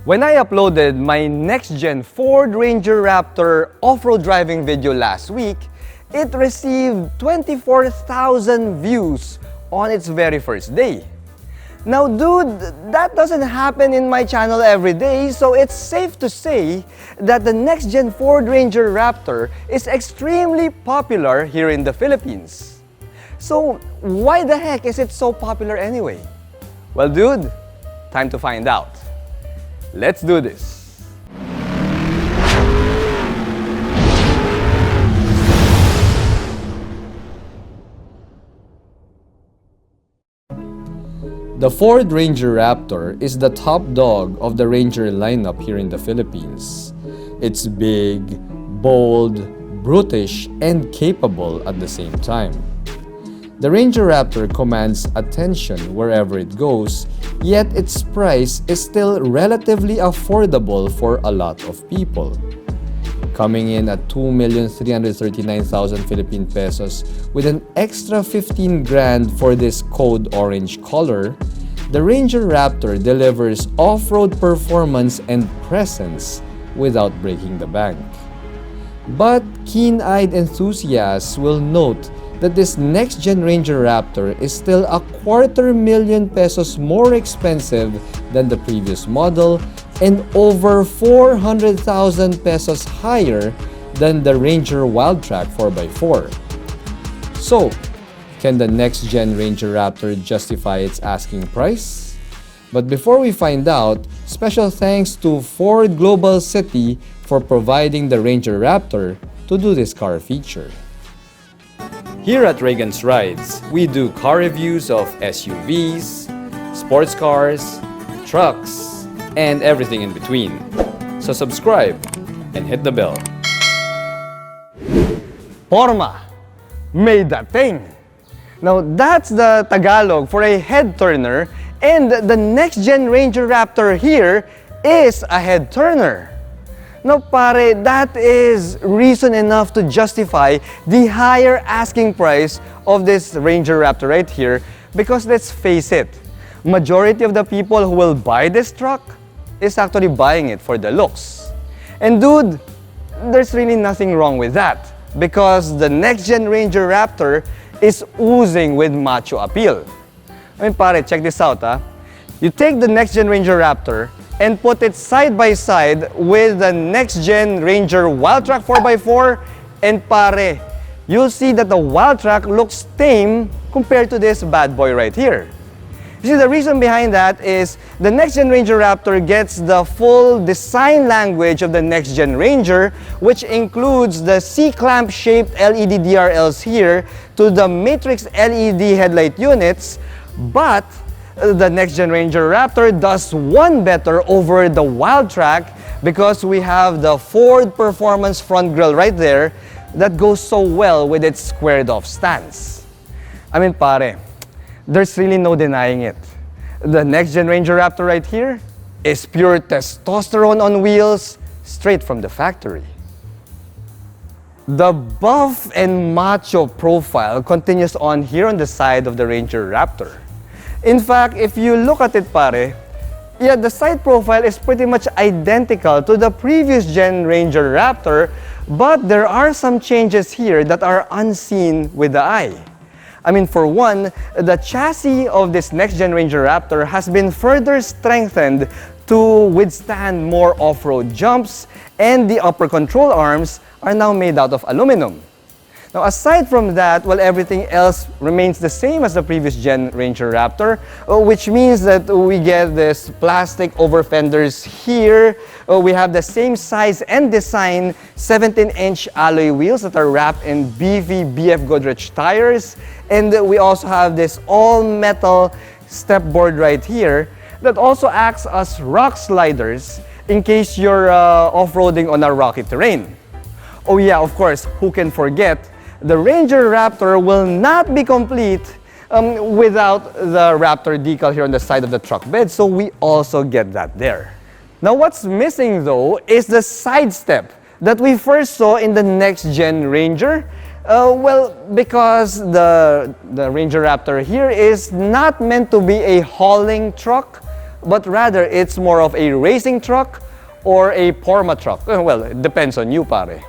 When I uploaded my next-gen Ford Ranger Raptor off-road driving video last week, it received 24,000 views on its very first day. Now dude, that doesn't happen in my channel every day, so it's safe to say that the next-gen Ford Ranger Raptor is extremely popular here in the Philippines. So why the heck is it so popular anyway? Well dude, time to find out. Let's do this! The Ford Ranger Raptor is the top dog of the Ranger lineup here in the Philippines. It's big, bold, brutish, and capable at the same time. The Ranger Raptor commands attention wherever it goes, yet its price is still relatively affordable for a lot of people. Coming in at 2,339,000 Philippine pesos with an extra 15 grand for this code orange color, the Ranger Raptor delivers off-road performance and presence without breaking the bank. But keen-eyed enthusiasts will note that this next-gen Ranger Raptor is still a 250,000 pesos more expensive than the previous model and over 400,000 pesos higher than the Ranger Wildtrak 4x4. So, can the next-gen Ranger Raptor justify its asking price? But before we find out, special thanks to Ford Global City for providing the Ranger Raptor to do this car feature. Here at Reagan's Rides, we do car reviews of SUVs, sports cars, trucks, and everything in between. So subscribe and hit the bell. Porma! May dating! Now that's the Tagalog for a head turner, and the next-gen Ranger Raptor here is a head turner. Now pare, that is reason enough to justify the higher asking price of this Ranger Raptor right here, because let's face it, majority of the people who will buy this truck is actually buying it for the looks. And dude, there's really nothing wrong with that, because the next-gen Ranger Raptor is oozing with macho appeal. I mean pare, check this out ha. You take the next-gen Ranger Raptor and put it side by side with the next-gen Ranger Wildtrak 4x4, and pare, you'll see that the Wildtrak looks tame compared to this bad boy right here. You see, the reason behind that is the next-gen Ranger Raptor gets the full design language of the next-gen Ranger, which includes the C-clamp shaped LED DRLs here to the matrix LED headlight units, but the next-gen Ranger Raptor does one better over the Wildtrak because we have the Ford Performance front grille right there that goes so well with its squared-off stance. I mean pare, there's really no denying it. The next-gen Ranger Raptor right here is pure testosterone on wheels, straight from the factory. The buff and macho profile continues on here on the side of the Ranger Raptor. In fact, if you look at it pare, yeah, the side profile is pretty much identical to the previous gen Ranger Raptor, but there are some changes here that are unseen with the eye. I mean, for one, the chassis of this next-gen Ranger Raptor has been further strengthened to withstand more off-road jumps, and the upper control arms are now made out of aluminum. Now, aside from that, well, everything else remains the same as the previous gen Ranger Raptor, which means that we get this plastic over fenders here. We have the same size and design 17-inch alloy wheels that are wrapped in beefy BF Goodrich tires. And we also have this all-metal step board right here that also acts as rock sliders in case you're off-roading on a rocky terrain. Oh yeah, of course, who can forget? The Ranger Raptor will not be complete without the Raptor decal here on the side of the truck bed, so we also get that there. Now what's missing though is the side step that we first saw in the next-gen Ranger. Well, because the Ranger Raptor here is not meant to be a hauling truck, but rather it's more of a racing truck or a Porma truck. Well, it depends on you, pare.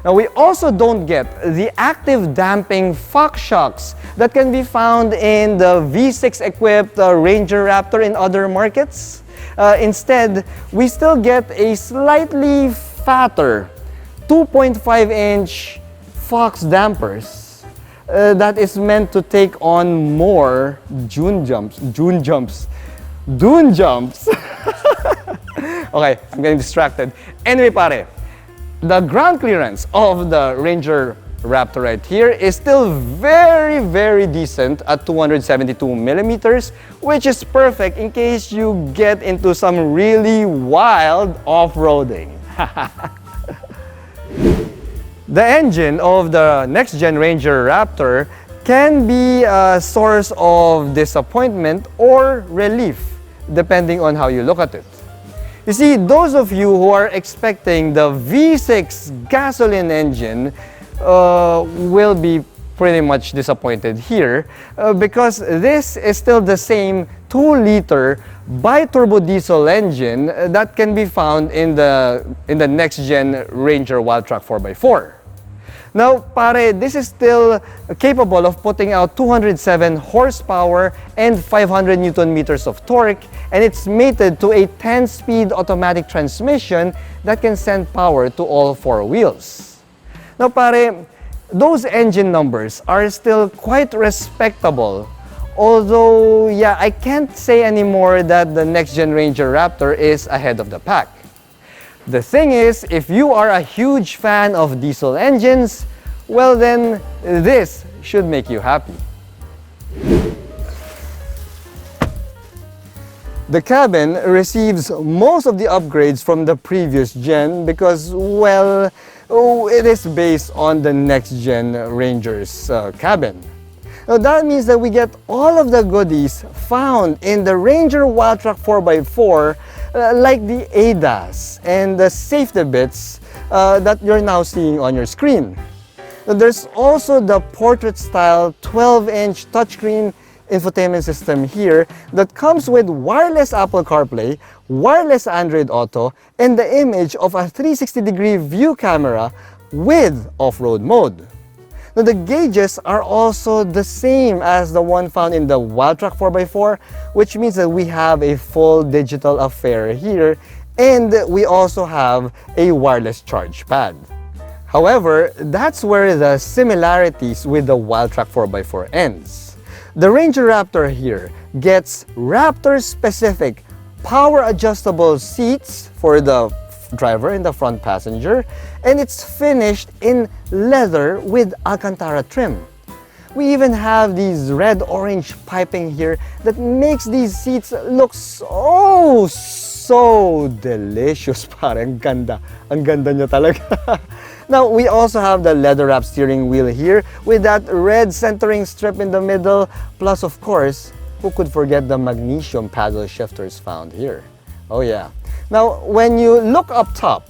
Now, we also don't get the active damping shock shocks that can be found in the V6-equipped Ranger Raptor in other markets. Instead, we still get a slightly fatter 2.5-inch Fox dampers that is meant to take on more dune jumps. Okay, I'm getting distracted. Anyway, pare, the ground clearance of the Ranger Raptor right here is still very decent at 272 millimeters, which is perfect in case you get into some really wild off-roading. The engine of the next-gen Ranger Raptor can be a source of disappointment or relief, depending on how you look at it. You see, those of you who are expecting the V6 gasoline engine will be pretty much disappointed here because this is still the same 2-liter bi-turbo diesel engine that can be found in the next-gen Ranger Wildtrak 4x4. Now, pare, this is still capable of putting out 207 horsepower and 500 newton meters of torque, and it's mated to a 10-speed automatic transmission that can send power to all 4 wheels. Now, pare, those engine numbers are still quite respectable, although, yeah, I can't say anymore that the next-gen Ranger Raptor is ahead of the pack. The thing is, if you are a huge fan of diesel engines, well then, this should make you happy. The cabin receives most of the upgrades from the previous gen because, well, it is based on the next-gen Ranger's cabin. Now, that means that we get all of the goodies found in the Ranger Wildtrak 4x4 like the ADAS and the safety bits that you're now seeing on your screen. Now, there's also the portrait-style 12-inch touchscreen infotainment system here that comes with wireless Apple CarPlay, wireless Android Auto, and the image of a 360-degree view camera with off-road mode. Now, the gauges are also the same as the one found in the Wildtrak 4x4, which means that we have a full digital affair here, and we also have a wireless charge pad. However, that's where the similarities with the Wildtrak 4x4 ends. The Ranger Raptor here gets Raptor-specific power-adjustable seats for the driver and the front passenger, and it's finished in leather with Alcantara trim. We even have these red-orange piping here that makes these seats look so delicious. Parang ganda. Ang ganda niya talaga. Now, we also have the leather-wrapped steering wheel here with that red centering strip in the middle, plus, of course, who could forget the magnesium paddle shifters found here? Oh yeah. Now, when you look up top,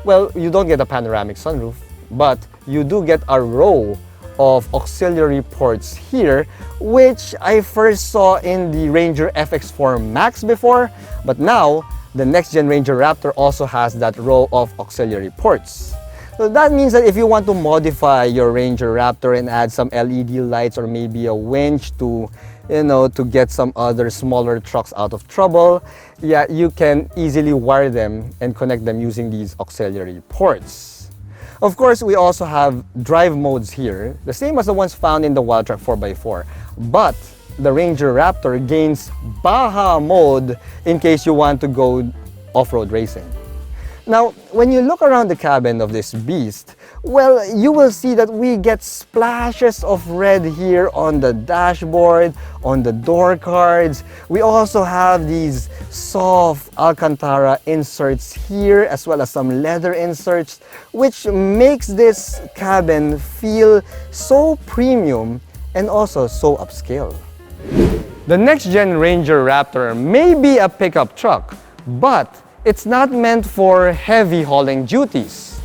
well, you don't get a panoramic sunroof, but you do get a row of auxiliary ports here, which I first saw in the Ranger FX4 Max before, but now, the next-gen Ranger Raptor also has that row of auxiliary ports. So that means that if you want to modify your Ranger Raptor and add some LED lights or maybe a winch to, to get some other smaller trucks out of trouble, yeah, you can easily wire them and connect them using these auxiliary ports. Of course, we also have drive modes here, the same as the ones found in the Wildtrak 4x4, but the Ranger Raptor gains Baja mode in case you want to go off-road racing. Now, when you look around the cabin of this beast, well, you will see that we get splashes of red here on the dashboard, on the door cards. We also have these soft Alcantara inserts here, as well as some leather inserts, which makes this cabin feel so premium and also so upscale. The next-gen Ranger Raptor may be a pickup truck, but it's not meant for heavy hauling duties.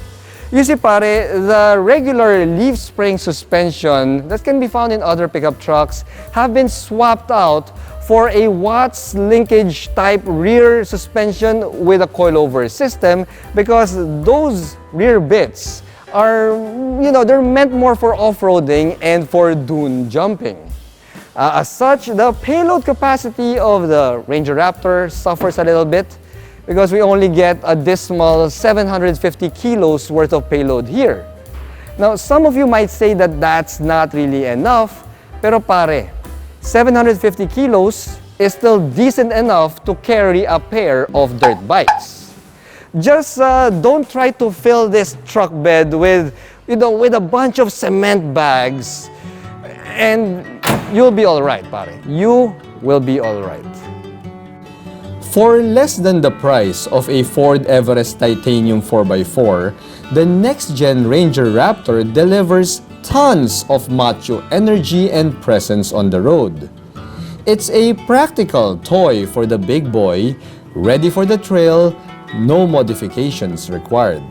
You see, pare, the regular leaf spring suspension that can be found in other pickup trucks have been swapped out for a Watts linkage type rear suspension with a coilover system, because those rear bits are, they're meant more for off-roading and for dune jumping. As such, the payload capacity of the Ranger Raptor suffers a little bit because we only get a dismal 750 kilos worth of payload here. Now, some of you might say that that's not really enough, pero pare, 750 kilos is still decent enough to carry a pair of dirt bikes. Just don't try to fill this truck bed with a bunch of cement bags, and you'll be all right, pare. You will be all right. For less than the price of a Ford Everest Titanium 4x4, the next-gen Ranger Raptor delivers tons of macho energy and presence on the road. It's a practical toy for the big boy, ready for the trail, no modifications required.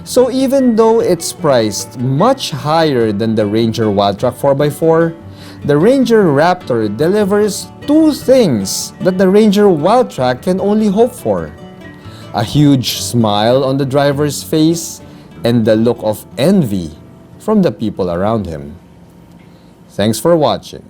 So even though it's priced much higher than the Ranger Wildtrak 4x4, the Ranger Raptor delivers two things that the Ranger Wildtrak can only hope for: a huge smile on the driver's face and the look of envy from the people around him. Thanks for watching.